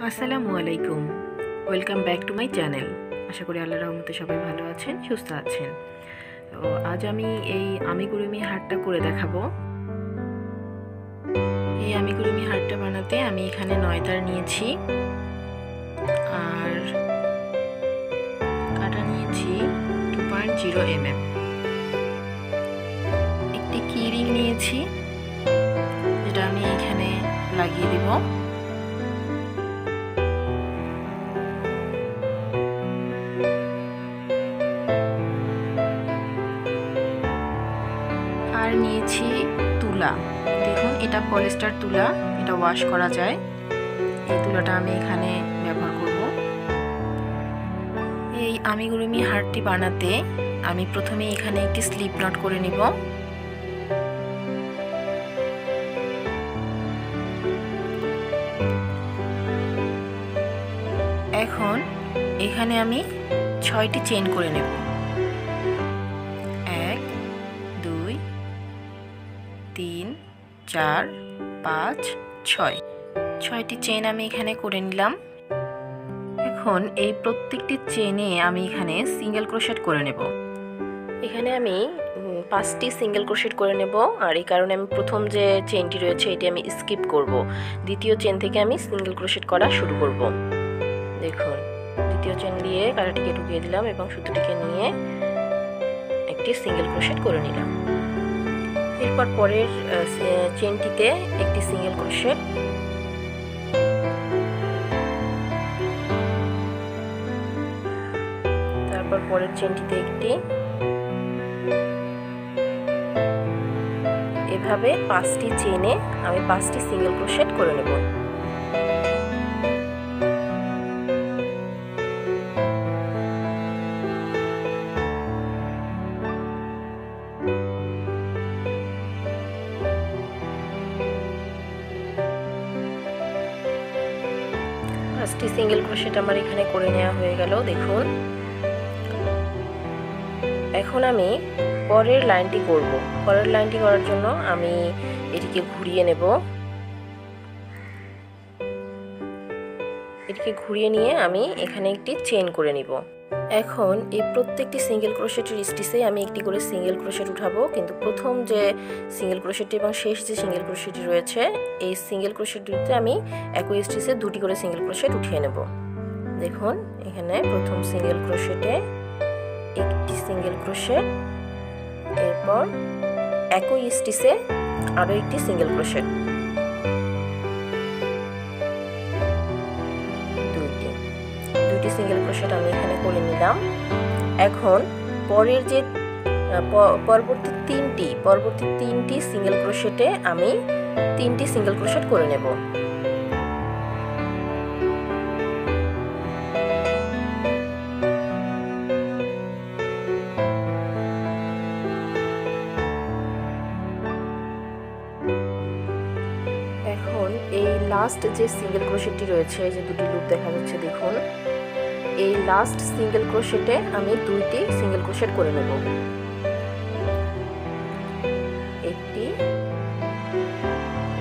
আসসালামু আলাইকুম। Welcome back to my channel. আশা করি আল্লাহর রহমতে সবাই ভালো আছেন, সুস্থ আছেন। তো আজ আমি এই আমিগুরুমি হারটা করে দেখাবো। এই আমিগুরুমি হারটা বানাতে আমি এখানে 9 তার নিয়েছি আর কাটা নিয়েছি 2.0 mm। একটি কি রিং নিয়েছি যেটা আমি এখানে লাগিয়ে দিব। আর নিয়েছি তুলা। দেখুন, এটা পলিস্টার তুলা, এটা ওয়াশ করা যায়। এই তুলাটা আমি এখানে ব্যবহার করব। এই আমিগুরুমি হারটি বানাতে আমি প্রথমে এখানে একটি স্লিপ নট করে নিব। এখন এখানে আমি 6টি চেইন করে নেব। 1 2 3 4 5 6টি চেইন আমি এখানে করে নিলাম। এখন এই প্রত্যেকটি চেইনে আমি এখানে সিঙ্গেল ক্রোশেট করে নেব। এখানে আমি 5টি সিঙ্গেল ক্রোশেট করে নেব। আর এই কারণে আমি প্রথম যে চেইনটি রয়েছে এটি আমি স্কিপ করব। দ্বিতীয় চেইন থেকে আমি সিঙ্গেল ক্রোশেট করা শুরু করব। দেখুন, দ্বিতীয় চেইন দিয়ে কাঁটাটিকে ঢুকিয়ে দিলাম এবং সুতোটিকে নিয়ে একটি সিঙ্গেল ক্রোশেট করে নিলাম। এরপর পরের চেইনটিতে একটি সিঙ্গেল ক্রোশেট, তারপর পরের চেইনটিতে একটি, এভাবে 5টি চেইনে আমি 5টি সিঙ্গেল ক্রোশেট করে নেব। পাঁচটি সিঙ্গেল ক্রোশেট আমার এখানে করে নেওয়া হয়ে গেল। দেখুন, এখন আমি পরের লাইনটি করব। পরের লাইনটি করার জন্য আমি এটিকে ঘুরিয়ে নেব। এটিকে ঘুরিয়ে নিয়ে আমি এখানে একটি চেইন করে নিব। এখন এই প্রত্যেকটি সিঙ্গেল ক্রোশেটের স্টিচে আমি একটি করে সিঙ্গেল ক্রোশেট উঠাবো, কিন্তু প্রথম যে সিঙ্গেল ক্রোশেটটি এবং শেষ যে সিঙ্গেল ক্রোশেটটি রয়েছে এই সিঙ্গেল ক্রোশেটটিতে আমি একই স্টিচে 2টি করে সিঙ্গেল ক্রোশেট উঠিয়ে নেব। দেখুন, এখানে প্রথম সিঙ্গেল ক্রোশেটে একটি সিঙ্গেল ক্রোশেট, এরপর একই স্টিচে আরও একটি সিঙ্গেল ক্রোশেট, দুইটি সিঙ্গেল ক্রোশেট আমি এখানে করে নিলাম। এখন পরের যে পরবর্তী তিনটি সিঙ্গেল ক্রোশেটে আমি 3টি সিঙ্গেল ক্রোশেট করে নেব। এখন এই লাস্ট যে সিঙ্গেল ক্রোশেটটি রয়েছে, যে 2টি লুপ দেখা যাচ্ছে, দেখুন, এই লাস্ট সিঙ্গেল ক্রোশেটে আমি 2টি সিঙ্গেল ক্রোশেট করে নেব। একটি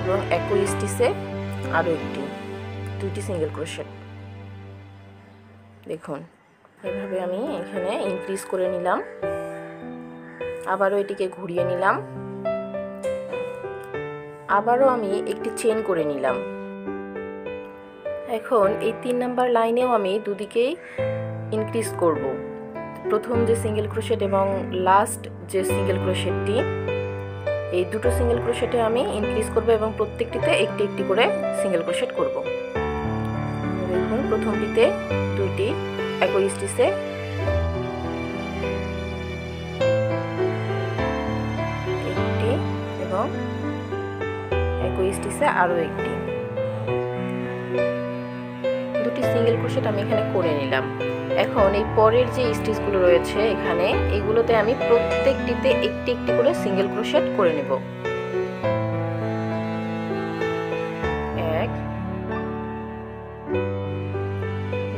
এবং একই স্টিচে আরও একটি, 2টি সিঙ্গেল ক্রোশেট। দেখুন, এভাবে আমি এখানে ইনক্রিজ করে নিলাম। আবারও এটিকে ঘুরিয়ে নিলাম। আবারও আমি একটি চেইন করে নিলাম। এখন এই 3 নাম্বার লাইনেও আমি দুদিকেই ইনক্রিজ করব। প্রথম যে সিঙ্গেল ক্রোশেট এবং লাস্ট যে সিঙ্গেল ক্রোশেটটি, এই দুটো সিঙ্গেল ক্রোশেটে আমি ইনক্রিজ করব এবং প্রত্যেকটিতে একটি একটি করে সিঙ্গেল ক্রোশেট করব। দেখুন, প্রথমটিতে 2টি একই স্টিচে, একটি এবং একই স্টিচে আরও একটি, 2টি সিঙ্গেল ক্রোশেট আমি এখানে করে নিলাম। এখন এই পরের যে স্টিচগুলো রয়েছে এখানে, এগুলোতে আমি প্রত্যেকটিতে একটি একটি করে সিঙ্গেল ক্রোশেট করে নেব। 1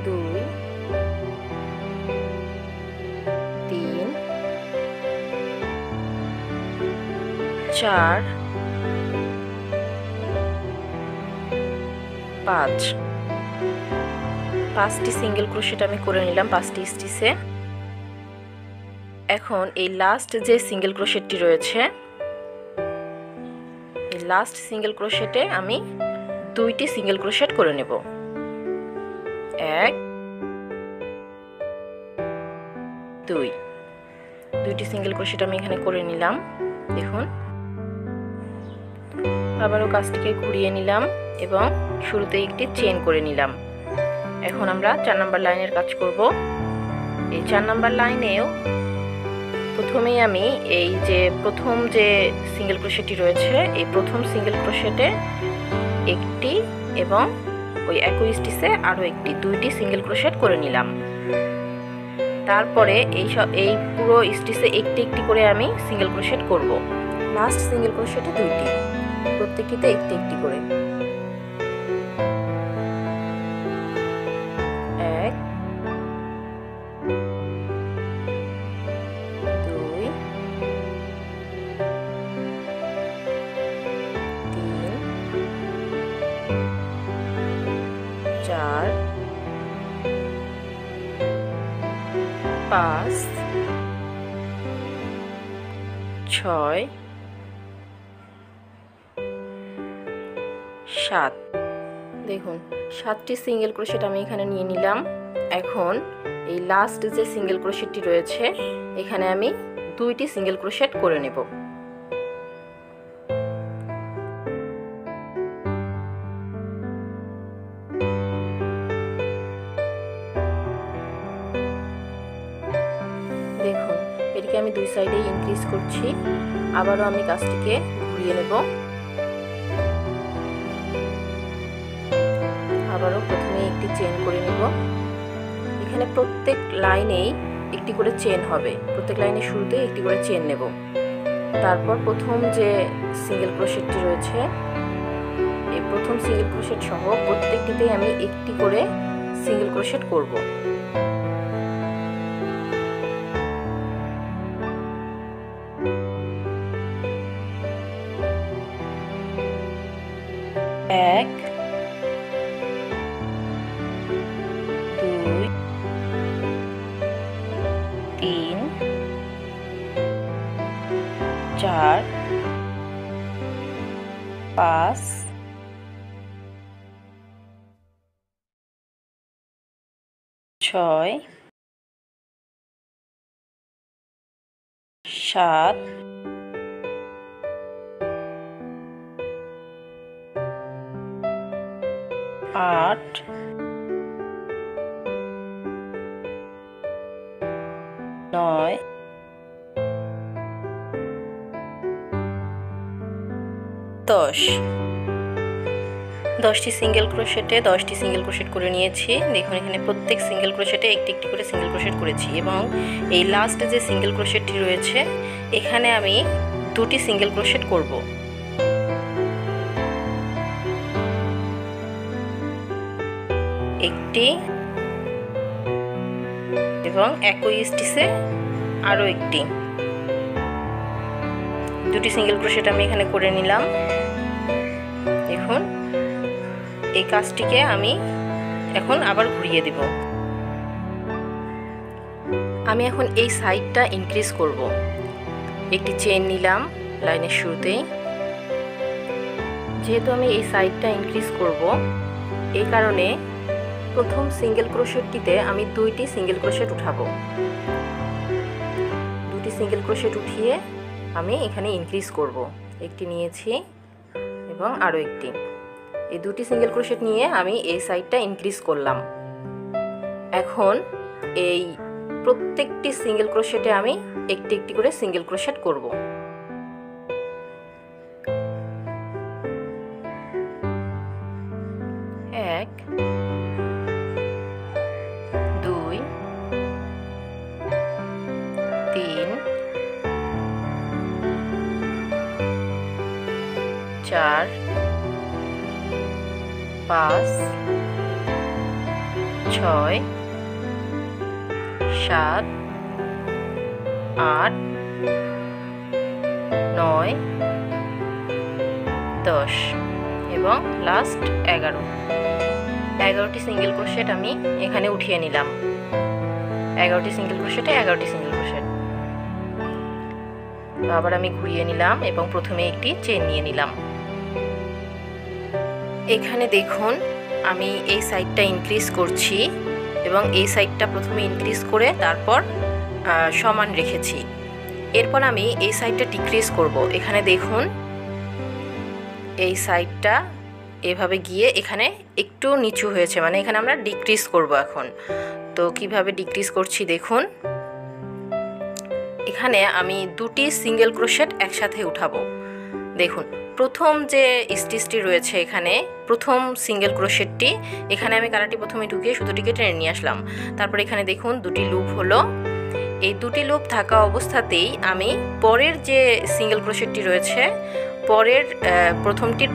2 3 4 5 5টি সিঙ্গেল ক্রোশেট আমি করে নিলাম 5টি স্টিচে। এখন এই লাস্ট যে সিঙ্গেল ক্রোশেটটি রয়েছে, এই লাস্ট সিঙ্গেল ক্রোশেটে আমি 2টি সিঙ্গেল ক্রোশেট করে নেব। 1 2টি সিঙ্গেল ক্রোশেট আমি এখানে করে নিলাম। দেখুন, আবারও কাজটিকে ঘুরিয়ে নিলাম এবং শুরুতে একটি চেইন করে নিলাম। এখন আমরা 4 নাম্বার লাইনের কাজ করব। এই 4 নাম্বার লাইনেও প্রথমেই আমি এই যে প্রথম যে সিঙ্গেল ক্রোশেটটি রয়েছে, এই প্রথম সিঙ্গেল ক্রোশেটে একটি এবং ওই একই স্টিচে আরও একটি 2টি সিঙ্গেল ক্রোশেট করে নিলাম। তারপরে এই পুরো স্টিচে একটি একটি করে আমি সিঙ্গেল ক্রোশেট করব। লাস্ট সিঙ্গেল ক্রোশেটে 2টি, প্রত্যেকটিতে একটি একটি করে। 1 2 3 4 5 6 7। দেখুন, 7টি সিঙ্গেল ক্রোশেট আমি এখানে নিয়ে নিলাম। এখন এই লাস্ট যে সিঙ্গেল ক্রোশেটটি রয়েছে, এখানে আমি 2টি সিঙ্গেল ক্রোশেট করে নেব। দেখুন, এটিকে আমি 2 সাইডেই ইনক্রিজ করছি। আবারও আমি কাজটিকে ঘুরিয়ে নেব। আবারও প্রথমে একটি চেইন করে নেব। এখানে প্রত্যেক লাইনেই একটি করে চেইন হবে, প্রত্যেক লাইনের শুরুতে একটি করে চেইন নেব। তারপর প্রথম যে সিঙ্গেল ক্রোশেটটি রয়েছে, এই প্রথম সিঙ্গেল ক্রোশেট সহ প্রত্যেকটিতেই আমি একটি করে সিঙ্গেল ক্রোশেট করব। এক 2 3 4 5 6 7 8 9 10। 10টি সিঙ্গেল ক্রোশেটে 10টি সিঙ্গেল ক্রোশেট করে নিয়েছি। দেখুন, এখানে প্রত্যেক সিঙ্গেল ক্রোশেটে একটি একটি করে সিঙ্গেল ক্রোশেট করেছি এবং এই লাস্ট যে সিঙ্গেল ক্রোশেটটি রয়েছে, এখানে আমি 2টি সিঙ্গেল ক্রোশেট করব। একটি এবং একই স্টিচে আরও একটি, 2টি সিঙ্গেল ক্রোশেট আমি এখানে করে নিলাম। দেখুন, এই কাজটিকে আমি এখন আবার ঘুরিয়ে দেব। আমি এখন এই সাইডটা ইনক্রিজ করব। একটি চেইন নিলাম লাইনের শুরুতেই। যেহেতু আমি এই সাইডটা ইনক্রিজ করব, এই কারণে প্রথম সিঙ্গেল ক্রোশেটটিতে আমি 2টি সিঙ্গেল ক্রোশেট উঠাবো। 2টি সিঙ্গেল ক্রোশেট উঠিয়ে আমি এখানে ইনক্রিজ করব। একটি নিয়েছি এবং আরও একটি। এই 2টি সিঙ্গেল ক্রোশেট নিয়ে আমি এই সাইডটা ইনক্রিজ করলাম। এখন এই প্রত্যেকটি সিঙ্গেল ক্রোশেটে আমি একটি একটি করে সিঙ্গেল ক্রোশেট করব। 1 2 3 4 5 6 7 8 9 10 এবং লাস্ট 11। 11টি সিঙ্গেল ক্রোশেট আমি এখানে উঠিয়ে নিলাম। 11টি সিঙ্গেল ক্রোশেটে 11টি সিঙ্গেল ক্রোশেট। তো আবার আমি ঘুরিয়ে নিলাম এবং প্রথমে একটি চেন নিয়ে নিলাম। এখানে দেখুন আমি এই সাইডটা ইনক্রিজ করছি এবং এই সাইডটা প্রথমে ইনক্রিজ করে তারপর সমান রেখেছি। এরপর আমি এই সাইডটা ডিক্রিজ করব। এখানে দেখুন এই সাইডটা এভাবে গিয়ে এখানে একটু নিচু হয়েছে, মানে এখানে আমরা ডিক্রিজ করব এখন। তো কিভাবে ডিক্রিজ করছি দেখুন, এখানে আমি দুটি সিঙ্গেল ক্রোশেট একসাথে উঠাবো। দেখুন প্রথম যে স্টিচটি রয়েছে এখানে, প্রথম সিঙ্গেল ক্রোশেটটি এখানে আমি কারাটি প্রথমে ঢুকিয়ে সুতোটিকে টেনে নিয়ে আসলাম। তারপর এখানে দেখুন দুটি লুপ হলো। এই দুটি লুপ থাকা অবস্থাতেই আমি পরের যে সিঙ্গেল ক্রোশেটটি রয়েছে, প্রথমটির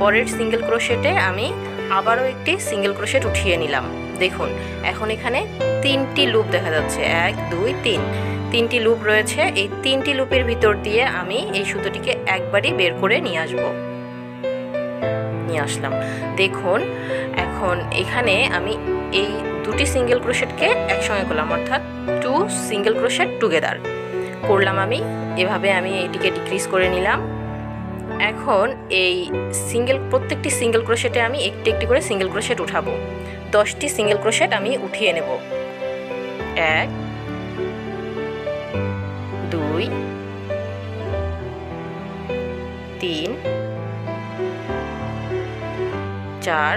পরের সিঙ্গেল ক্রোশেটে আমি আবারও একটি সিঙ্গেল ক্রোশেট উঠিয়ে নিলাম। দেখুন এখন এখানে 3টি লুপ দেখা যাচ্ছে, 1 2 3, 3টি লুপ রয়েছে। এই 3টি লুপের ভিতর দিয়ে আমি এই সুতোটিকে একবারই বের করে নিয়ে আসলাম। দেখুন এখন এখানে আমি এই দুটি সিঙ্গেল ক্রোশেটকে একসঙ্গে করলাম, অর্থাৎ 2 সিঙ্গেল ক্রোশেট টুগেদার করলাম। আমি এভাবে আমি এটিকে ডিক্রিজ করে নিলাম। এখন এই প্রত্যেকটি সিঙ্গেল ক্রোশেটে আমি একটি একটি করে সিঙ্গেল ক্রোশেট উঠাবো। 10টি সিঙ্গেল ক্রোশেট আমি উঠিয়ে নেব। 1 2 3 4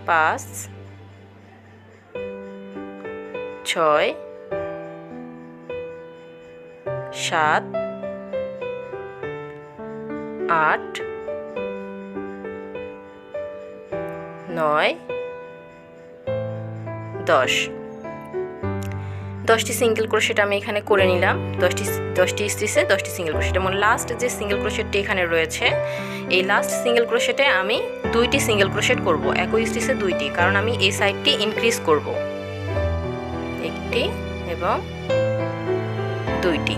5 6 7 8 9 10। 10টি সিঙ্গেল ক্রোশেট আমি এখানে করে নিলাম। 10টি স্টিচে 10টি সিঙ্গেল ক্রোশেট। এবং লাস্ট যে সিঙ্গেল ক্রোশেটটি এখানে রয়েছে, এই লাস্ট সিঙ্গেল ক্রোশেটে আমি 2টি সিঙ্গেল ক্রোশেট করব, একই স্টিচে 2টি, কারণ আমি এই সাইডটি ইনক্রিজ করব। একটি এবং 2টি।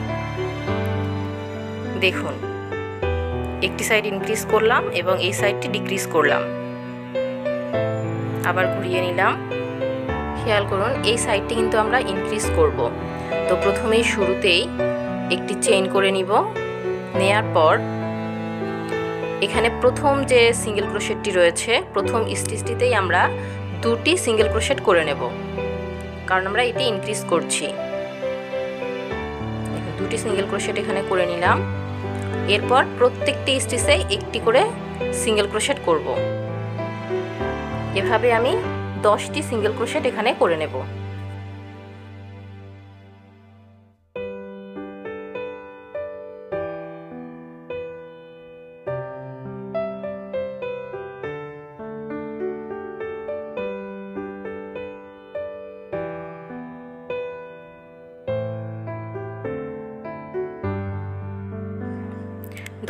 দেখুন একটি সাইড ইনক্রিজ করলাম এবং এই সাইডটি ডিক্রিজ করলাম। আবার ঘুরিয়ে নিলাম। খেয়াল করুন এই সাইডটি কিন্তু আমরা ইনক্রিজ করব। তো প্রথমেই শুরুতেই একটি চেইন করে নিব। নেয়ার পর এখানে প্রথম যে সিঙ্গেল ক্রোশেটটি রয়েছে, প্রথম স্টিচটিতেই আমরা 2টি সিঙ্গেল ক্রোশেট করে নেব, কারণ আমরা এটি ইনক্রিজ করছি। 2টি সিঙ্গেল ক্রোশেট এখানে করে নিলাম। এরপর প্রত্যেকটি স্টিচে একটি করে সিঙ্গেল ক্রোশেট করব। এভাবে আমি 10টি সিঙ্গেল ক্রোশেট এখানে করে নেব।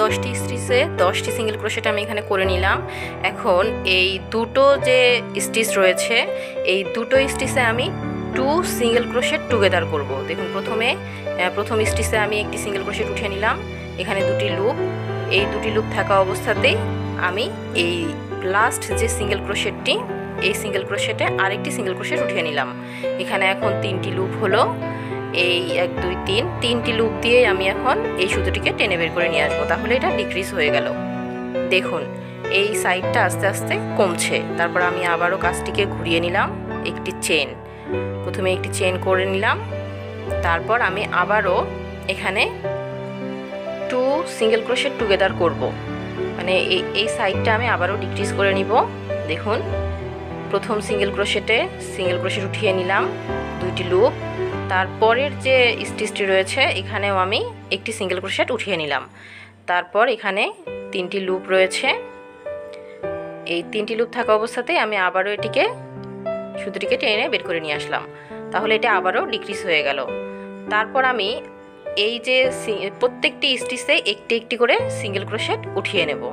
দশটি স্টিচে 10টি সিঙ্গেল ক্রোশেট আমি এখানে করে নিলাম। এখন এই দুটো যে স্টিচ রয়েছে, এই দুটো স্টিচে আমি 2 সিঙ্গেল ক্রোশেট টুগেদার করব। দেখুন প্রথম স্টিচে আমি একটি সিঙ্গেল ক্রোশেট উঠে নিলাম। এখানে 2টি লুপ, এই 2টি লুপ থাকা অবস্থাতেই আমি এই লাস্ট যে সিঙ্গেল ক্রোশেটটি, এই সিঙ্গেল ক্রোশেটে আরেকটি সিঙ্গেল ক্রোশেট উঠিয়ে নিলাম। এখানে এখন 3টি লুপ হলো। এই 1 2 3, 3টি লুপ দিয়ে আমি এখন এই সুতোটিকে টেনে বের করে নিয়ে আসবো, তাহলে এটা ডিক্রিজ হয়ে গেল। দেখুন এই সাইডটা আস্তে আস্তে কমছে। তারপর আমি আবারও কাজটিকে ঘুরিয়ে নিলাম, একটি চেন, প্রথমে একটি চেন করে নিলাম। তারপর আমি আবারও এখানে 2 সিঙ্গেল ক্রোশেট টুগেদার করব, মানে এই সাইডটা আমি আবারও ডিক্রিজ করে নিব। দেখুন প্রথম সিঙ্গেল ক্রোশেটে সিঙ্গেল ক্রোশেট উঠিয়ে নিলাম, 2টি লুপ। তারপরের যে স্টিচটি রয়েছে এখানেও আমি একটি সিঙ্গেল ক্রোশেট উঠিয়ে নিলাম। তারপর এখানে 3টি লুপ রয়েছে। এই 3টি লুপ থাকা অবস্থাতেই আমি আবারও সুতোটিকে টেনে বের করে নিয়ে আসলাম, তাহলে এটা আবারও ডিক্রিজ হয়ে গেল। তারপর আমি এই যে প্রত্যেকটি স্টিচে একটি একটি করে সিঙ্গেল ক্রোশেট উঠিয়ে নেব।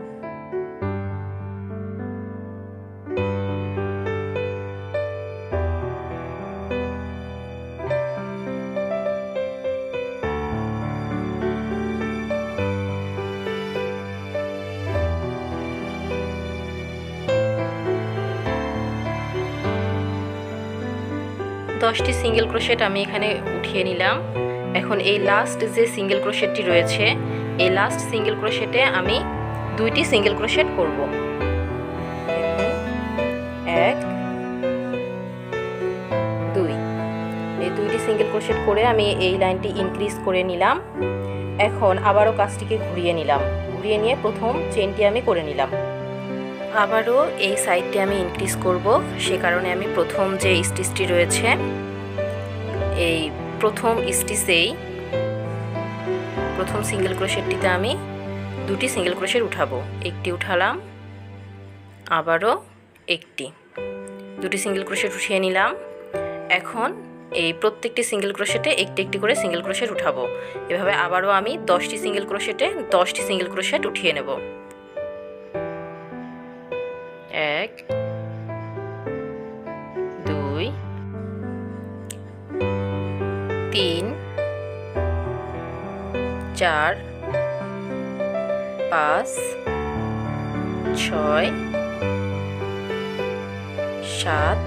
10টি সিঙ্গেল ক্রোশেট আমি এখানে উঠিয়ে নিলাম। এখন এই লাস্ট যে সিঙ্গেল ক্রোশেটটি রয়েছে, এই লাস্ট সিঙ্গেল ক্রোশেটে আমি 2টি সিঙ্গেল ক্রোশেট করব। 1 2, এই 2টি সিঙ্গেল ক্রোশেট করে আমি এই লাইনটি ইনক্রিজ করে নিলাম। এখন আবারও কাজটিকে ঘুরিয়ে নিলাম, ঘুরিয়ে নিয়ে প্রথম চেইনটি আমি করে নিলাম। আবারও এই সাইডটি আমি ইনক্রিজ করব, সে কারণে আমি প্রথম যে স্টিচটি রয়েছে এই প্রথম স্টিচেই প্রথম সিঙ্গেল ক্রোশেটটিতে আমি 2টি সিঙ্গেল ক্রোশেট উঠাবো। একটি উঠালাম, আবারও 2টি সিঙ্গেল ক্রোশেট উঠিয়ে নিলাম। এখন এই প্রত্যেকটি সিঙ্গেল ক্রোশেটে একটি একটি করে সিঙ্গেল ক্রোশেট উঠাবো। এভাবে আবারও আমি 10টি সিঙ্গেল ক্রোশেটে 10টি সিঙ্গেল ক্রোশেট উঠিয়ে নেব। 1 2 3 4 5 6 7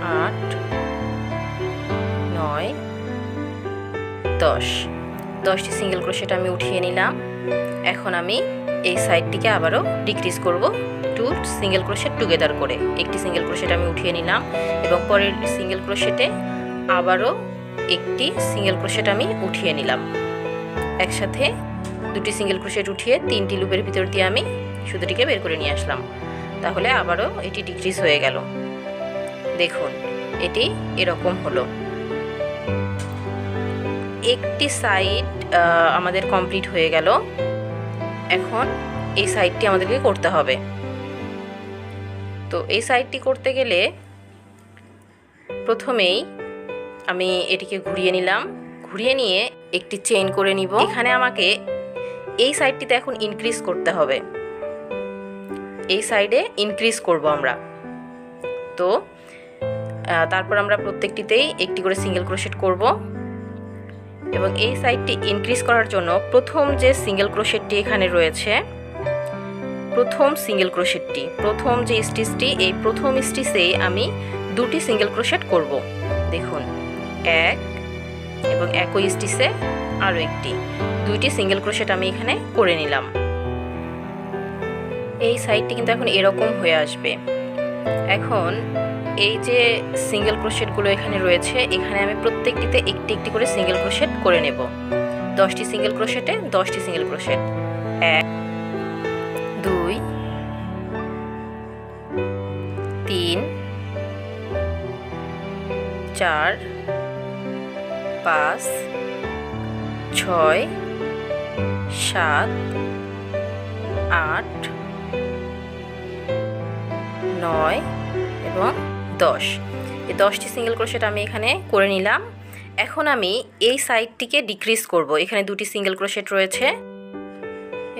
8 9 10, 10টি সিঙ্গেল ক্রোশেট আমি উঠিয়ে নিলাম। এখন আমি এই সাইডটিকে আবারও ডিক্রিজ করব 2 সিঙ্গেল ক্রোশেট টুগেদার করে। একটি সিঙ্গেল ক্রোশেট আমি উঠিয়ে নিলাম এবং পরের সিঙ্গেল ক্রোশেটে আবারও একটি সিঙ্গেল ক্রোশেট আমি উঠিয়ে নিলাম। একসাথে 2টি সিঙ্গেল ক্রোশেট উঠিয়ে 3টি লুপের ভিতর দিয়ে আমি সুতোটিকে বের করে নিয়ে আসলাম। তাহলে আবারও এটি ডিক্রিজ হয়ে গেল। দেখুন এটি এরকম হলো। একটি সাইড আমাদের কমপ্লিট হয়ে গেল। এখন এই সাইডটি আমাদেরকে করতে হবে। তো এই সাইডটি করতে গেলে প্রথমেই আমি এটিকে ঘুরিয়ে নিলাম, ঘুরিয়ে নিয়ে একটি চেইন করে নিব। এখানে আমাকে এই সাইডটিতে এখন ইনক্রিজ করতে হবে, এই সাইডে ইনক্রিজ করব আমরা। তো তারপর আমরা প্রত্যেকটিতেই একটি করে সিঙ্গেল ক্রোশেট করব এবং এই সাইডটি ইনক্রিজ করার জন্য প্রথম যে সিঙ্গেল ক্রোশেটটি এখানে রয়েছে, প্রথম সিঙ্গেল ক্রোশেটটি, প্রথম যে স্টিচটি, এই প্রথম স্টিচে আমি 2টি সিঙ্গেল ক্রোশেট করব। দেখুন 1 এবং একই স্টিচে আরও একটি, 2টি সিঙ্গেল ক্রোশেট আমি এখানে করে নিলাম। এই সাইডটি কিন্তু এখন এরকম হয়ে আসবে। এখন এই যে সিঙ্গেল ক্রোশেটগুলো এখানে রয়েছে, এখানে আমি প্রত্যেকটিতে একটি একটি করে সিঙ্গেল ক্রোশেট করে নেব। 10টি সিঙ্গেল ক্রোশেটে 10টি সিঙ্গেল ক্রোশেট। 1 2 3 4 5 6 7 8 9 এবং 10, এই 10টি সিঙ্গেল ক্রোশেট আমি এখানে করে নিলাম। এখন আমি এই সাইডটিকে ডিক্রিজ করব। এখানে 2টি সিঙ্গেল ক্রোশেট রয়েছে,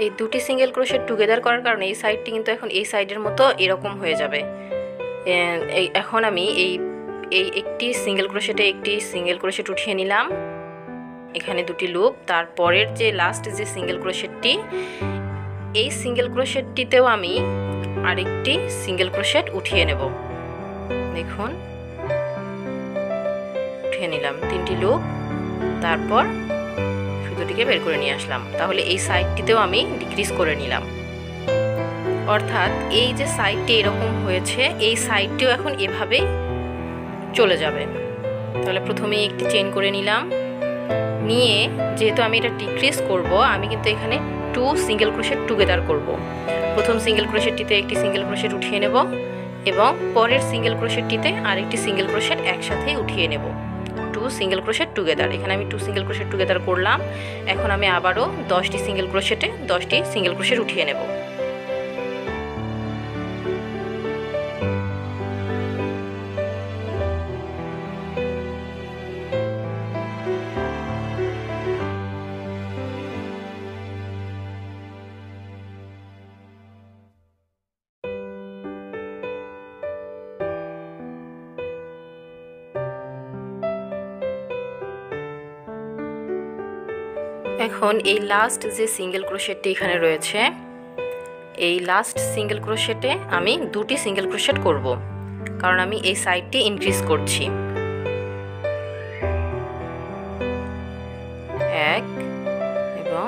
এই 2টি সিঙ্গেল ক্রোশেট টুগেদার করার কারণে এই সাইডটি কিন্তু এখন এই সাইডের মতো এরকম হয়ে যাবে। এখন আমি এই একটি সিঙ্গেল ক্রোশেটে একটি সিঙ্গেল ক্রোশেট উঠিয়ে নিলাম, এখানে 2টি লুপ। তারপরের যে লাস্ট যে সিঙ্গেল ক্রোশেটটি, এই সিঙ্গেল ক্রোশেটটিতেও আমি আরেকটি সিঙ্গেল ক্রোশেট উঠিয়ে নেব। দেখুন উঠিয়ে নিলাম 3টি লুপ, তারপর সুতোটিকে বের করে নিয়ে আসলাম। তাহলে এই সাইডটিতেও আমি ডিক্রিজ করে নিলাম, অর্থাৎ এই যে সাইডটি এরকম হয়েছে, এই সাইডটিও এখন এভাবেই চলে যাবে। তাহলে প্রথমেই একটি চেইন করে নিলাম, নিয়ে যেহেতু আমি এটা ডিক্রিজ করব, আমি কিন্তু এখানে 2 সিঙ্গেল ক্রোশেট টুগেদার করব। প্রথম সিঙ্গেল ক্রোশেটটিতে একটি সিঙ্গেল ক্রোশেট উঠিয়ে নেব এবং পরের সিঙ্গেল ক্রোশেটটিতে আরেকটি সিঙ্গেল ক্রোশেট একসাথেই উঠিয়ে নেব। 2 সিঙ্গেল ক্রোশেট টুগেদার, এখানে আমি 2 সিঙ্গেল ক্রোশেট টুগেদার করলাম। এখন আমি আবারও 10টি সিঙ্গেল ক্রোশেটে 10টি সিঙ্গেল ক্রোশেট উঠিয়ে নেব। এখন এই লাস্ট যে সিঙ্গেল ক্রোশেটটি এখানে রয়েছে, এই লাস্ট সিঙ্গেল ক্রোশেটে আমি 2টি সিঙ্গেল ক্রোশেট করব। কারণ আমি এই সাইডটি ইনক্রিজ করছি। 1 এবং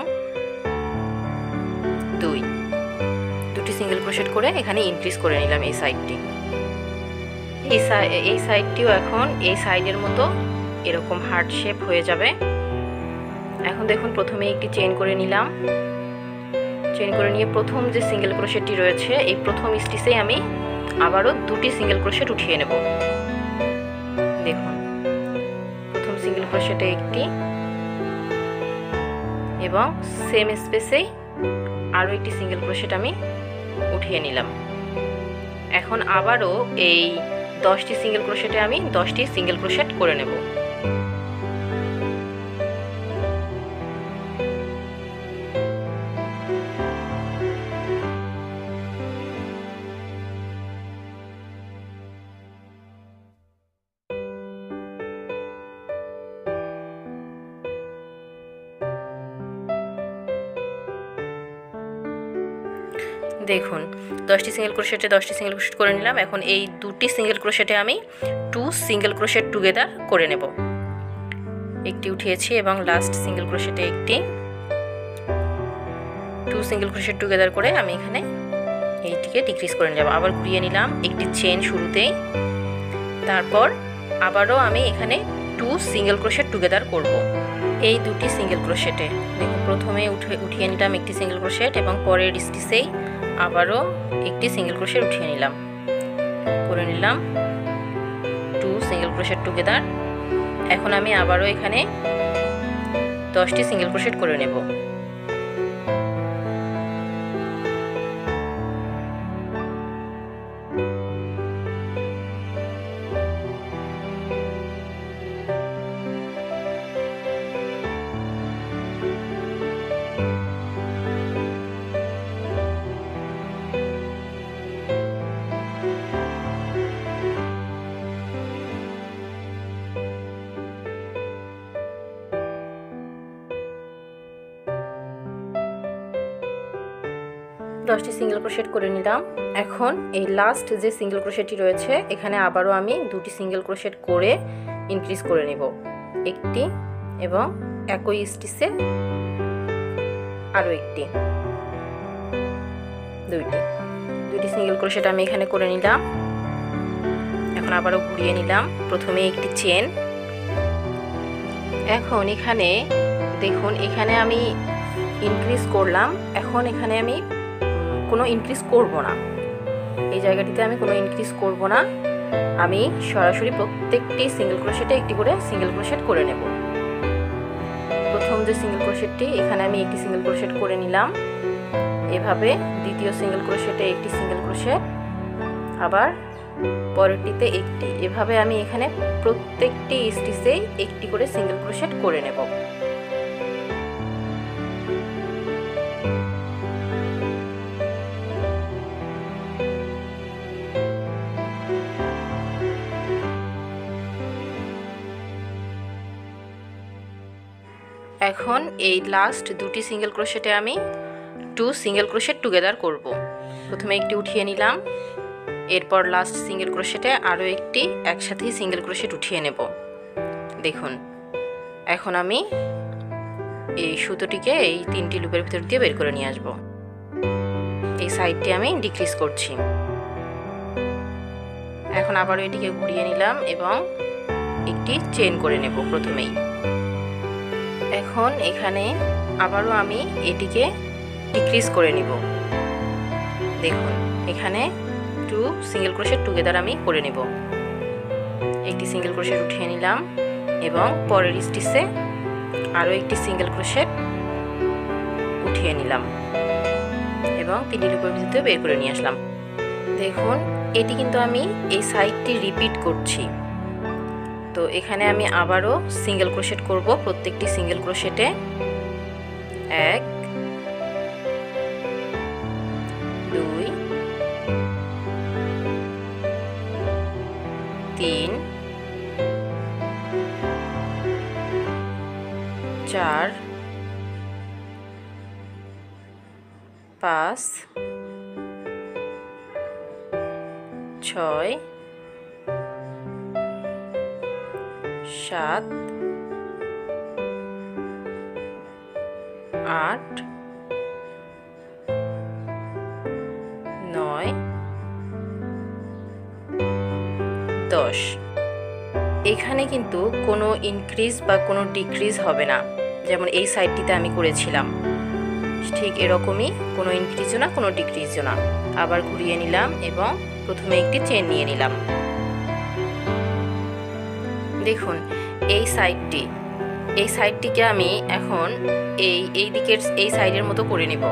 2 দুটি সিঙ্গেল ক্রোশেট করে এখানে ইনক্রিজ করে নিলাম এই সাইডটি। এই সাইডটিও এখন এই সাইডের মতো এরকম হার্ট শেপ হয়ে যাবে। এখন দেখুন প্রথমে একটি চেইন করে নিলাম। চেইন করে নিয়ে প্রথম যে সিঙ্গেল ক্রোশেটটি রয়েছে এই প্রথম স্টিচেই আমি আবারও দুটি সিঙ্গেল ক্রোশেট উঠিয়ে নেব। দেখুন প্রথম সিঙ্গেল ক্রোশেটে একটি এবং সেম স্পেসেই আরও একটি সিঙ্গেল ক্রোশেট আমি উঠিয়ে নিলাম। এখন আবারও এই 10টি সিঙ্গেল ক্রোশেটে আমি 10টি সিঙ্গেল ক্রোশেট করে নেব। দেখুন 10টি সিঙ্গেল ক্রোশেটে 10টি সিঙ্গেল ক্রোশেট করে নিলাম। এখন এই দুটি সিঙ্গেল ক্রোশেটে আমি 2 সিঙ্গেল ক্রোশেট টুগেদার করে নেব। একটি উঠিয়েছি এবং লাস্ট সিঙ্গেল ক্রোশেটে একটি 2 সিঙ্গেল ক্রোশেট টুগেদার করে আমি এখানে এইটিকে ডিক্রিজ করে নেব। আবার ঘুরিয়ে নিলাম একটি চেইন শুরুতেই, তারপর আবারও আমি এখানে 2 সিঙ্গেল ক্রোশেট টুগেদার করব এই দুটি সিঙ্গেল ক্রোশেটে। দেখুন প্রথমে উঠিয়ে নিলাম একটি সিঙ্গেল ক্রোশেট এবং পরের স্টিচেই আবারও একটি সিঙ্গেল ক্রোশেট উঠিয়ে নিলাম, করে নিলাম 2 সিঙ্গেল ক্রোশেট টুগেদার। এখন আমি আবারও এখানে 10টি সিঙ্গেল ক্রোশেট করে নেব। দশটি সিঙ্গেল ক্রোশেট করে নিলাম। এখন এই লাস্ট যে সিঙ্গেল ক্রোশেটটি রয়েছে এখানে আবারও আমি দুটি সিঙ্গেল ক্রোশেট করে ইনক্রিজ করে নেব, একটি এবং একই স্টিচে আরও একটি, দুটি সিঙ্গেল ক্রোশেট আমি এখানে করে নিলাম। এখন আবারও ঘুরিয়ে নিলাম, প্রথমে একটি চেন। এখন এখানে দেখুন এখানে আমি ইনক্রিজ করলাম, এখন এখানে আমি কোনো ইনক্রিজ করব না, এই জায়গাটিতে আমি কোনো ইনক্রিজ করব না, আমি সরাসরি প্রত্যেকটি সিঙ্গেল ক্রোশেটে একটি করে সিঙ্গেল ক্রোশেট করে নেব। প্রথম যে সিঙ্গেল ক্রোশেটটি এখানে আমি একটি সিঙ্গেল ক্রোশেট করে নিলাম, এভাবে দ্বিতীয় সিঙ্গেল ক্রোশেটে একটি সিঙ্গেল ক্রোশেট, আবার পরেরটিতে একটি, এভাবে আমি এখানে প্রত্যেকটি স্টিচেই একটি করে সিঙ্গেল ক্রোশেট করে নেব। এখন এই লাস্ট দুটি সিঙ্গেল ক্রোশেটে আমি 2 সিঙ্গেল ক্রোশেট টুগেদার করব। প্রথমে একটি উঠিয়ে নিলাম, এরপর লাস্ট সিঙ্গেল ক্রোশেটে আরও একটি একসাথেই সিঙ্গেল ক্রোশেট উঠিয়ে নেব। দেখুন এখন আমি এই সুতোটিকে এই 3টি লুপের ভিতর দিয়ে বের করে নিয়ে আসব। এই সাইডটি আমি ডিক্রিজ করছি। এখন আবারও এটিকে ঘুরিয়ে নিলাম এবং একটি চেইন করে নেব প্রথমেই। এখন এখানে আবারও আমি এটিকে ডিক্রিজ করে নিব। দেখুন এখানে 2 সিঙ্গেল ক্রোশেট টুগেদার আমি করে নেব। একটি সিঙ্গেল ক্রোশেট উঠিয়ে নিলাম এবং পরের স্টিচে আরও একটি সিঙ্গেল ক্রোশেট উঠিয়ে নিলাম এবং 3টি লুপের ভিতরে বের করে নিয়ে আসলাম। দেখুন এটি কিন্তু আমি এই সাইডটি রিপিট করছি, তো এখানে আমি আবারও সিঙ্গেল ক্রোশেট করব প্রত্যেকটি সিঙ্গেল ক্রোশেটে 1 2 3 4 5 6 7 8 9 10। এখানে কিন্তু কোনো ইনক্রিজ বা কোনো ডিক্রিজ হবে না, যেমন এই সাইডটিতে আমি করেছিলাম ঠিক এরকমই, কোনো ইনক্রিজও না কোনো ডিক্রিজও না। আবার ঘুরিয়ে নিলাম এবং প্রথমে একটি চেন নিয়ে নিলাম। দেখুন এই সাইডটিকে আমি এখন এই দিকের এই সাইডের মতো করে নেব।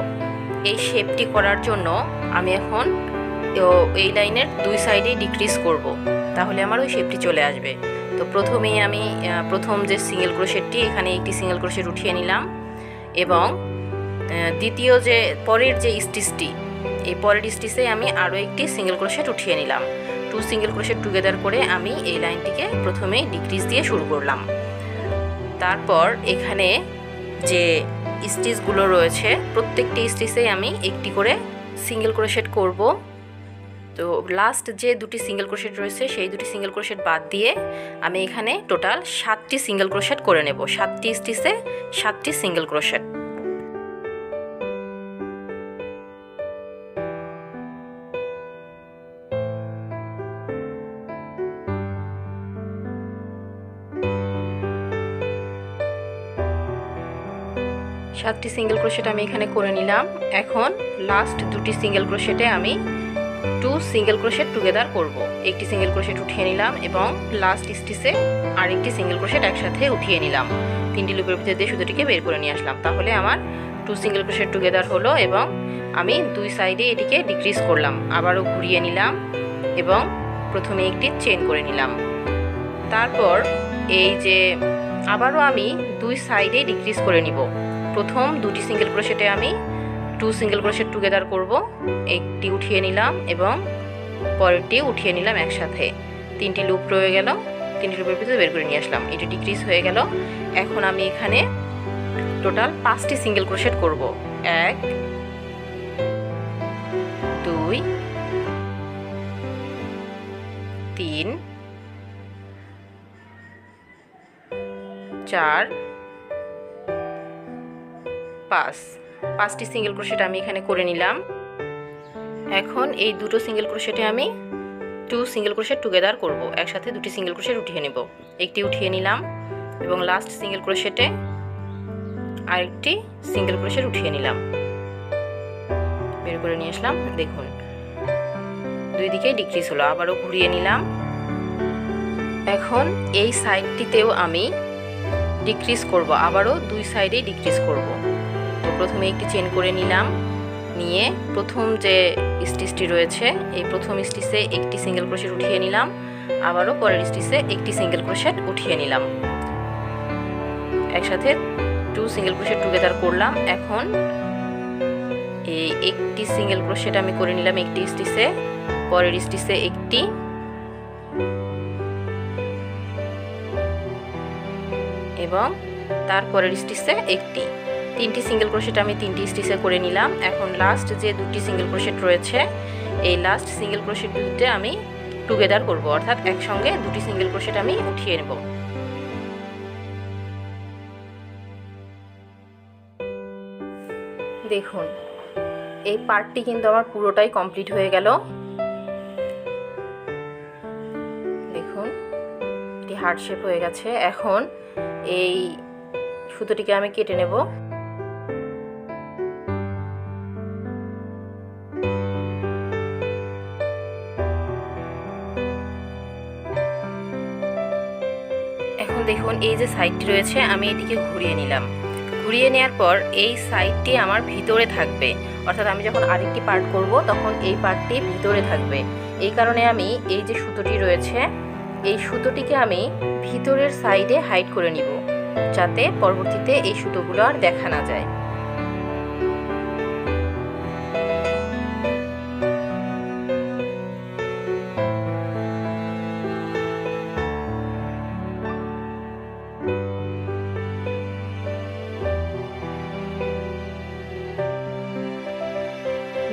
এই শেপটি করার জন্য আমি এখন এই লাইনের দুই সাইডেই ডিক্রিজ করব, তাহলে আমার ওই শেপটি চলে আসবে। তো প্রথমেই আমি প্রথম যে সিঙ্গেল ক্রোশেটটি, এখানে একটি সিঙ্গেল ক্রোশেট উঠিয়ে নিলাম এবং দ্বিতীয় যে পরের যে স্টিচটি, এই পরের স্টিচে আমি আরও একটি সিঙ্গেল ক্রোশেট উঠিয়ে নিলাম। 2 সিঙ্গেল ক্রোশেট টুগেদার করে আমি এই লাইনটিকে প্রথমেই ডিক্রিজ দিয়ে শুরু করলাম। তারপর এখানে যে স্টিচগুলো রয়েছে প্রত্যেকটি স্টিচেই আমি একটি করে সিঙ্গেল ক্রোশেট করব। তো লাস্ট যে দুটি সিঙ্গেল ক্রোশেট রয়েছে সেই দুটি সিঙ্গেল ক্রোশেট বাদ দিয়ে আমি এখানে টোটাল 7টি সিঙ্গেল ক্রোশেট করে নেব। 7টি স্টিচে 7টি সিঙ্গেল ক্রোশেট। সাতটি সিঙ্গেল ক্রোশেট আমি এখানে করে নিলাম। এখন লাস্ট দুটি সিঙ্গেল ক্রোশেটে আমি 2 সিঙ্গেল ক্রোশেট টুগেদার করব। একটি সিঙ্গেল ক্রোশেট উঠিয়ে নিলাম এবং লাস্ট স্টিচে আরেকটি সিঙ্গেল ক্রোশেট একসাথে উঠিয়ে নিলাম। 3টি লুপের ভিতর দিয়ে সুতোটিকে বের করে নিয়ে আসলাম। তাহলে আমার 2 সিঙ্গেল ক্রোশেট টুগেদার হলো এবং আমি দুই সাইডে এটিকে ডিক্রিজ করলাম। আবারও ঘুরিয়ে নিলাম এবং প্রথমে একটি চেন করে নিলাম। তারপর এই যে আবারও আমি দুই সাইডে ডিক্রিজ করে নিব। প্রথম দুটি সিঙ্গেল ক্রোশেটে আমি 2 সিঙ্গেল ক্রোশেট টুগেদার করব। একটি উঠিয়ে নিলাম এবং পরেরটি উঠিয়ে নিলাম একসাথে। 3টি লুপ রয়ে গেল, 3টি লুপের ভিতরে বের করে নিয়ে আসলাম। এটি ডিক্রিজ হয়ে গেল। এখন আমি এখানে টোটাল 5টি সিঙ্গেল ক্রোশেট করব। 1 2 3 4 5। 5টি সিঙ্গেল ক্রোশেট আমি এখানে করে নিলাম। এখন এই দুটো সিঙ্গেল ক্রোশেটে আমি 2 সিঙ্গেল ক্রোশেট টুগেদার করব। একসাথে দুটি সিঙ্গেল ক্রোশেট উঠিয়ে নেব। একটি উঠিয়ে নিলাম এবং লাস্ট সিঙ্গেল ক্রোশেটে আরেকটি সিঙ্গেল ক্রোশেট উঠিয়ে নিলাম, বের করে নিয়ে আসলাম। দেখুন দুই দিকে ডিক্রিজ হলো। আবারও ঘুরিয়ে নিলাম। এখন এই সাইডটিতেও আমি ডিক্রিজ করব, আবারও দুই সাইডেই ডিক্রিজ করব। তো প্রথমে একটি চেন করে নিলাম, নিয়ে প্রথম যে স্টিচটি রয়েছে এই প্রথম স্টিচে একটি সিঙ্গেল ক্রোশেট উঠিয়ে নিলাম। আবারও পরের স্টিচে একটি সিঙ্গেল ক্রোশেট উঠিয়ে নিলাম। একসাথে 2 সিঙ্গেল ক্রোশেট টুগেদার করলাম। এখন এই একটি সিঙ্গেল ক্রোশেট আমি করে নিলাম একটি স্টিচে, পরের স্টিচে একটি, এবং তারপরের স্টিচে একটি। 3টি সিঙ্গেল ক্রোশেট আমি 3টি স্টিচে করে নিলাম। এখন লাস্ট যে দুটি সিঙ্গেল ক্রোশেট রয়েছে এই লাস্ট সিঙ্গেল ক্রোশেট দুটিতে আমি টুগেদার করব, অর্থাৎ একসঙ্গে দুটি সিঙ্গেল ক্রোশেট আমি উঠিয়ে নেব। দেখুন এই পার্টটি কিন্তু আমার পুরোটাই কমপ্লিট হয়ে গেল। দেখুন এটি হার্ট শেপ হয়ে গেছে। এখন এই সুতোটিকে আমি কেটে নেব। এখন দেখুন এই যে সাইডটি রয়েছে আমি এটিকে ঘুরিয়ে নিলাম। ঘুরিয়ে নেওয়ার পর এই সাইডটি আমার ভিতরে থাকবে, অর্থাৎ আমি যখন আরেকটি পার্ট করব তখন এই পার্টটি ভিতরে থাকবে। এই কারণে আমি এই যে সুতোটি রয়েছে এই সুতোটিকে আমি ভিতরের সাইডে হাইড করে নিব, যাতে পরবর্তীতে এই সুতোগুলো আর দেখা না যায়।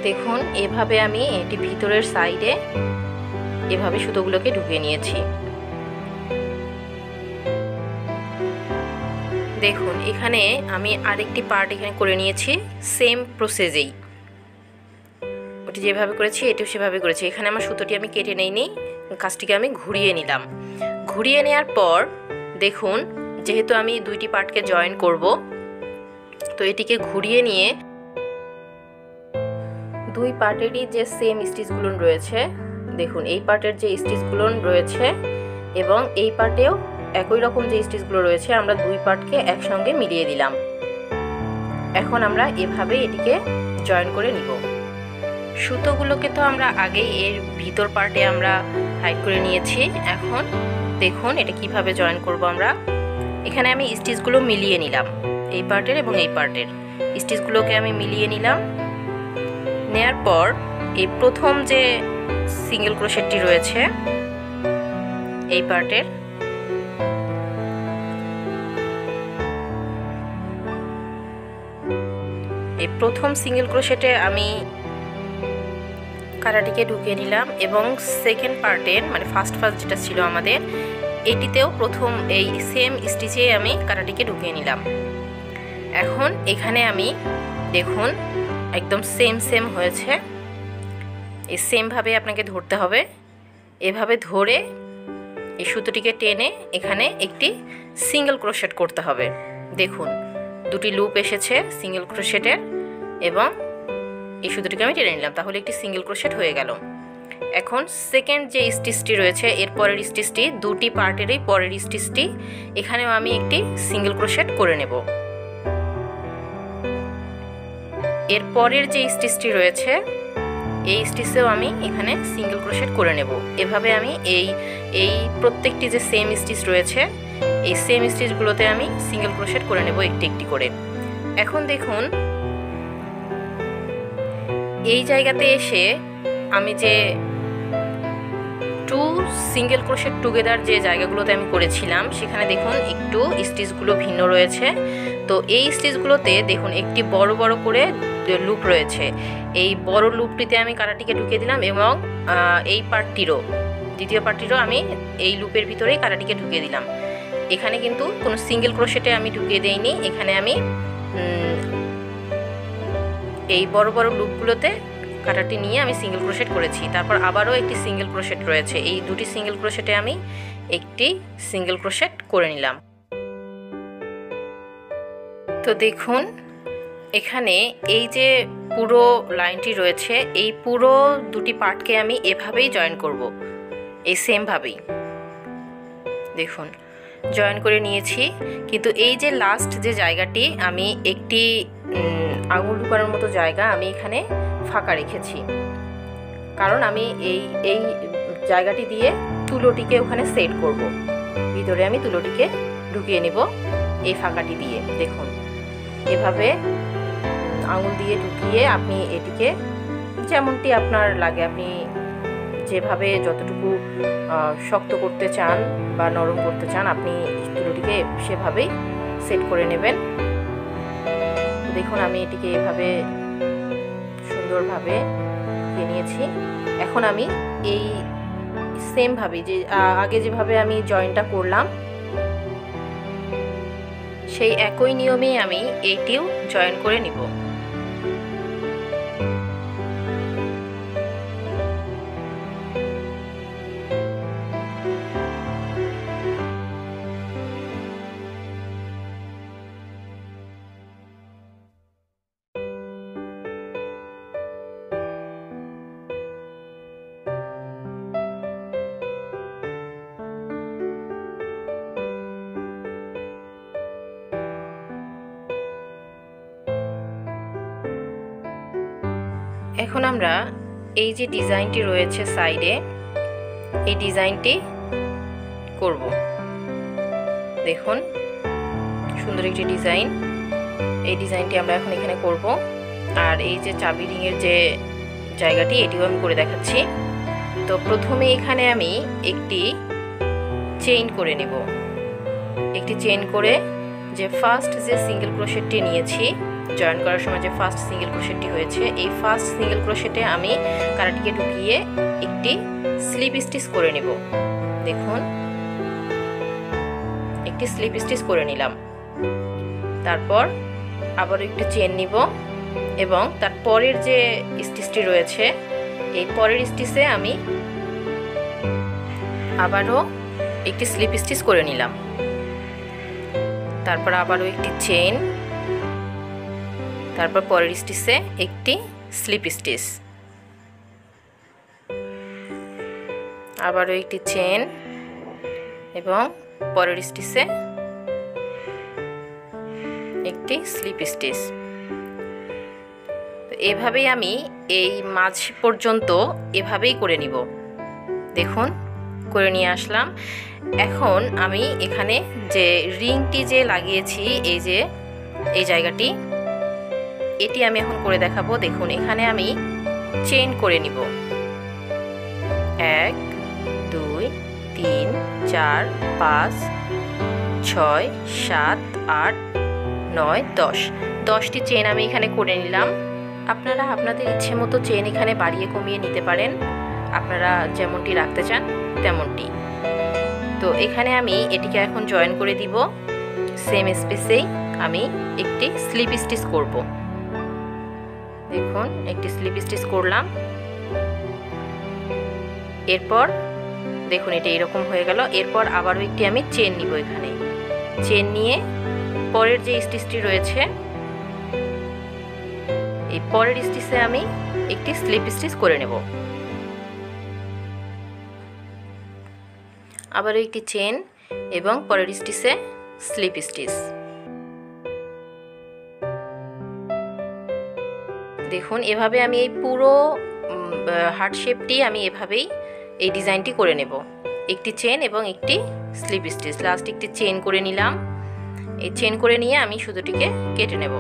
দেখুন এভাবে আমি এটি ভিতরের সাইডে এভাবে সুতোগুলোকে ঢুকিয়ে নিয়েছি। দেখুন এখানে আমি আরেকটি পার্ট এখানে করে নিয়েছি সেম প্রসেসেই, ওটি যেভাবে করেছি এটিও সেভাবে করেছি। এখানে আমার সুতোটি আমি কেটে নেইনি, কাজটিকে আমি ঘুরিয়ে নিলাম। ঘুরিয়ে নেওয়ার পর দেখুন যেহেতু আমি দুইটি পার্টকে জয়েন করব, তো এটিকে ঘুরিয়ে নিয়ে দুই পার্টেরই যে সেম স্টিচগুলো রয়েছে, দেখুন এই পার্টের যে স্টিচগুলো রয়েছে এবং এই পার্টেও একই রকম যে স্টিচগুলো রয়েছে, আমরা দুই পার্টকে একসঙ্গে মিলিয়ে দিলাম। এখন আমরা এভাবে এটিকে জয়েন করে নিব। সুতোগুলোকে তো আমরা আগেই এর ভিতর পার্টে আমরা হাইড করে নিয়েছি। এখন দেখুন এটা কিভাবে জয়েন করব আমরা। এখানে আমি স্টিচগুলো মিলিয়ে নিলাম, এই পার্টের এবং এই পার্টের স্টিচগুলোকে আমি মিলিয়ে নিলাম। নেয়ার পর এই প্রথম যে সিঙ্গেল ক্রোশেটটি রয়েছে এই পার্টের, এই প্রথম সিঙ্গেল ক্রোশেটে আমি কাঁটাটিকে ঢুকিয়ে নিলাম এবং সেকেন্ড পার্টের মানে ফার্স্ট যেটা ছিল আমাদের, এটিতেও প্রথম এই সেম স্টিচে আমি কাঁটাটিকে ঢুকিয়ে নিলাম। এখন এখানে আমি দেখুন একদম সেম হয়েছে। এই সেমভাবে আপনাকে ধরতে হবে, এভাবে ধরে এই সুতোটিকে টেনে এখানে একটি সিঙ্গেল ক্রোশেট করতে হবে। দেখুন দুটি লুপ এসেছে সিঙ্গেল ক্রোশেটের এবং এই সুতোটিকে আমি টেনে নিলাম, তাহলে একটি সিঙ্গেল ক্রোশেট হয়ে গেল। এখন সেকেন্ড যে স্টিচটি রয়েছে এর পরের স্টিচটি, দুটি পার্টেরই পরের স্টিচটি, এখানেও আমি একটি সিঙ্গেল ক্রোশেট করে নেব। এর পরের যে স্টিচটি রয়েছে এই স্টিচেও আমি এখানে সিঙ্গেল ক্রোশেট করে নেব। এভাবে আমি এই প্রত্যেকটি যে সেম স্টিচ রয়েছে এই সেম স্টিচগুলোতে আমি সিঙ্গেল ক্রোশেট করে নেব একটি একটি করে। এখন দেখুন এই জায়গাতে এসে আমি যে টু সিঙ্গেল ক্রোশেট টুগেদার যে জায়গাগুলোতে আমি করেছিলাম সেখানে দেখুন একটু স্টিচগুলো ভিন্ন রয়েছে। তো এই স্টিচগুলোতে দেখুন একটি বড় বড় করে লুপ রয়েছে, এই বড় লুপটিতে আমি কাঁটাটিকে ঢুকিয়ে দিলাম এবং এই পার্টটিরও দ্বিতীয় পার্টটিরও আমি এই লুপের ভিতরেই কাঁটাটিকে ঢুকিয়ে দিলাম। এখানে কিন্তু কোনো সিঙ্গেল ক্রোশেটে আমি ঢুকিয়ে দেইনি, এখানে আমি এই বড় বড় লুপগুলোতে কাঁটাটি নিয়ে আমি সিঙ্গেল ক্রোশেট করেছি। তারপর আবারও একটি সিঙ্গেল ক্রোশেট রয়েছে, এই দুটি সিঙ্গেল ক্রোশেটে আমি একটি সিঙ্গেল ক্রোশেট করে নিলাম। তো দেখুন এখানে এই যে পুরো লাইনটি রয়েছে এই পুরো দুটি পার্টকে আমি এভাবেই জয়েন করব, এই সেমভাবেই দেখুন জয়েন করে নিয়েছি। কিন্তু এই যে লাস্ট যে জায়গাটি আমি একটি আঙুল ঢুকানোর মতো জায়গা আমি এখানে ফাঁকা রেখেছি, কারণ আমি এই জায়গাটি দিয়ে তুলোটিকে ওখানে সেট করব। ভিতরে আমি তুলোটিকে ঢুকিয়ে নেব এই ফাঁকাটি দিয়ে। দেখুন এভাবে আঙুল দিয়ে ঢুকিয়ে আপনি এটিকে যেমনটি আপনার লাগে, আপনি যেভাবে যতটুকু শক্ত করতে চান বা নরম করতে চান আপনি তুলোটিকে সেভাবেই সেট করে নেবেন। দেখুন আমি এটিকে এভাবে সুন্দরভাবে নিয়েছি। এখন আমি এই সেমভাবে যে আগে যেভাবে আমি জয়েনটা করলাম সেই একই নিয়মেই আমি এইটিও জয়েন করে নিব। এখন আমরা এই যে ডিজাইনটি রয়েছে সাইডে এই ডিজাইনটি করব। দেখুন সুন্দর একটি ডিজাইন, এই ডিজাইনটি আমরা এখন এখানে করব। আর এই যে চাবি রিংয়ের যে জায়গাটি এটিও আমি করে দেখাচ্ছি। তো প্রথমে এখানে আমি একটি চেইন করে নেব, একটি চেইন করে যে ফার্স্ট যে সিঙ্গেল ক্রোশেটটি নিয়েছি জয়েন করার সময় যে ফার্স্ট সিঙ্গেল ক্রোশেটটি হয়েছে এই ফার্স্ট সিঙ্গেল ক্রোশেটে আমি কাঁটাটিকে ঢুকিয়ে একটি স্লিপ স্টিচ করে নেব। দেখুন একটি স্লিপ স্টিচ করে নিলাম। তারপর আবার একটু চেন নিব এবং তার পরের যে স্টিচটি রয়েছে এই পরের স্টিচে আমি আবারও একটি স্লিপ স্টিচ করে নিলাম। তারপর আবারও একটি চেন, তারপর পরের স্টিচে একটি স্লিপ স্টিচ, আবারও একটি চেন এবং পরের স্টিচে একটি স্লিপ স্টিচ। তো এভাবেই আমি এই মাঝ পর্যন্ত এভাবেই করে নিব। দেখুন করে নিয়ে আসলাম। এখন আমি এখানে যে রিংটি যে লাগিয়েছি এই যে এই জায়গাটি, এটি আমি এখন করে দেখাবো। দেখুন এখানে আমি চেইন করে নিব 1 2 3 4 5 6 7 8 9 10 10টি চেইন আমি এখানে করে নিলাম। আপনারা আপনাদের ইচ্ছে মতো চেইন এখানে বাড়িয়ে কমিয়ে নিতে পারেন, আপনারা যেমনটি রাখতে চান তেমনটি। তো এখানে আমি এটিকে এখন জয়েন করে দিব। সেম স্পেসেই আমি একটি স্লিপ স্টিচ করব। দেখুন একটি স্লিপ স্টিচ করলাম। এরপর দেখুন এটা এরকম হয়ে গেল। এরপর আবারও একটি আমি চেন নিব। এখানে চেন নিয়ে পরের যে স্টিচটি রয়েছে এই পরের স্টিচে আমি একটি স্লিপ স্টিচ করে নেব। আবারও একটি চেন এবং পরের স্টিচে স্লিপ স্টিচ। দেখুন এভাবে আমি এই পুরো হার্ট শেপটি আমি এভাবেই এই ডিজাইনটি করে নেব। একটি চেন এবং একটি স্লিপ স্টিচ, লাস্ট একটি চেন করে নিলাম। এই চেন করে নিয়ে আমি সুতোটিকে কেটে নেব।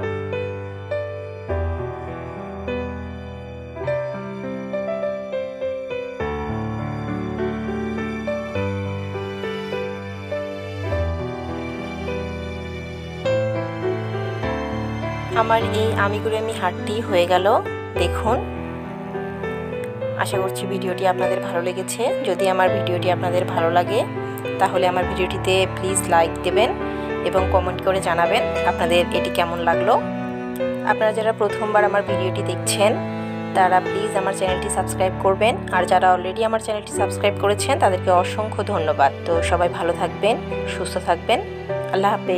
আমার এই আমিগুরেমি হারটি হয়ে গেল। দেখুন আশা করছি ভিডিওটি আপনাদের ভালো লেগেছে। যদি আমার ভিডিওটি আপনাদের ভালো লাগে তাহলে আমার ভিডিওটিতে প্লিজ লাইক দেবেন এবং কমেন্ট করে জানাবেন আপনাদের এটি কেমন লাগলো। আপনারা যারা প্রথমবার আমার ভিডিওটি দেখছেন তারা প্লিজ আমার চ্যানেলটি সাবস্ক্রাইব করবেন, আর যারা অলরেডি আমার চ্যানেলটি সাবস্ক্রাইব করেছেন তাদেরকে অসংখ্য ধন্যবাদ। তো সবাই ভালো থাকবেন, সুস্থ থাকবেন। আল্লাহ হাফেজ।